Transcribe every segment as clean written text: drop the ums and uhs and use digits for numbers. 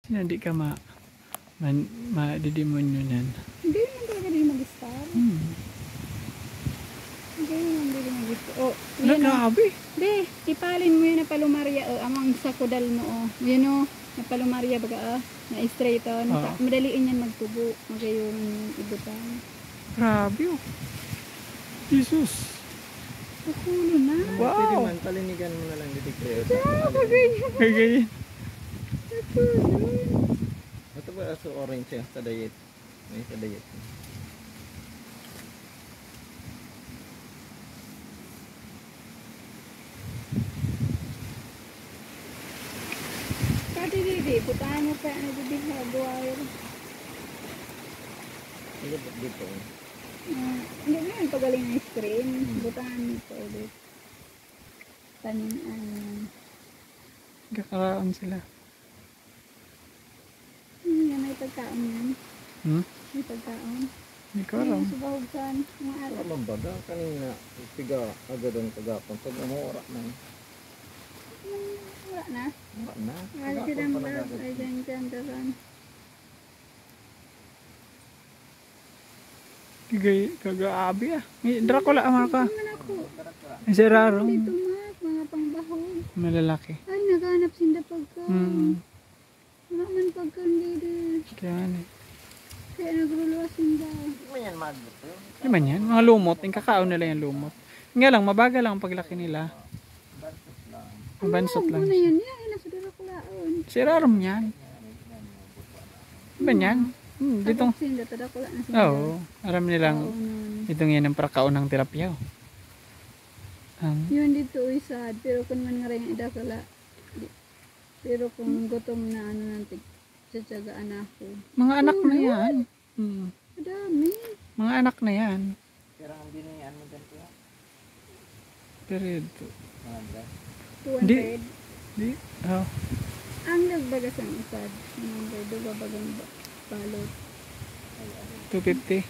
Hindi ka madidemonyo yan. Hindi naman talaga din mag-star. Hindi naman din mag-star. Oh, yan o. Grabe. Hindi, ipalin mo yun na palumarya. Amang sa kudal mo. Yun o. Na palumarya baga na straight o. Madaliin yan magtubo. Magayong ibutan. Grabe oh. Jesus. Pakulo na. Wow. Pwede man, palinigan mo na lang dito kayo. Kagayin. Ito ba aso orange siya sa diet? May sa diet. Pati didi, putahan mo pa na didi hardwire. Hindi ba dito? Hindi na yung pagaling ng screen. Butahan mo pa ulit. Tanin Kakaraon sila. yan, may pagkaon yan. May pagkaon. Hindi ko alam. May subahugsan. Mga Wala alat. man baga kanina piga agad ang kagapon pag umura na. Wala na. Wala na. Wala ka ng barab. Ay, dyan, daran. Kagaabi ah. May Dracula amar ka. Naman ako. May Seraro. Dito mga pangbaho. Malalaki. Ay, naghanap sinda pagka. Wala man pagka dito. Kaya ano. Kaya nagruluwas sinda. Hindi man yan magbuto. Di ba yan? Mga lumot. Yung kakaon nila yung lumot. Nga lang, mabagal lang ang paglaki nila. Bansot lang. Ano yan? Yan, nasa Draculaon. Serarum yan. Di ba yan? Ditong. Sinda, Dracula na sinda. Oo. Aram nilang. Itong yan ang prakaon ng tilapia. Yun dito ay sad, pero kung man nga rin idakala, pero kung gutom na ano nanti, tsatsagaan ako. Mga anak na yan. Madami. Mga anak na yan. Pero ang binihan mo dyan ko. Pero ito. 200. Di. Oh. Ang nagbagas ang isad. Ang duga bagang balot. 250.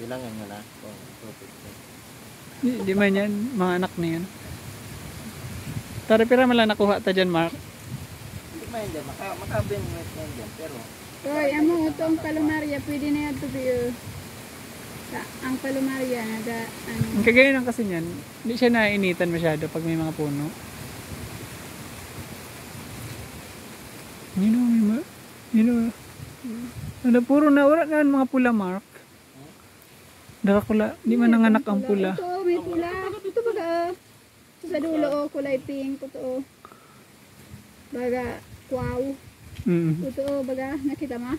Bilangan mo na. Di man yan. Mga anak na yan. Pira man lang nakuha ta dyan, Mark. Hindi man yan dyan. Makabinwit yan dyan. Pero Hoy, amo ito ang palumarya. Pwede na yan to be ang palumarya. Ang kagaya ng kasi niyan, hindi siya nainitan masyado pag may mga puno. Ano, puro na wala na mga pula, Mark. Dracula, di man nanganak ang pula. Ito, may pula. Ito baga. Sa dulo, kulay pink. Ito, baga, wow. Ito, baga, nakita mo?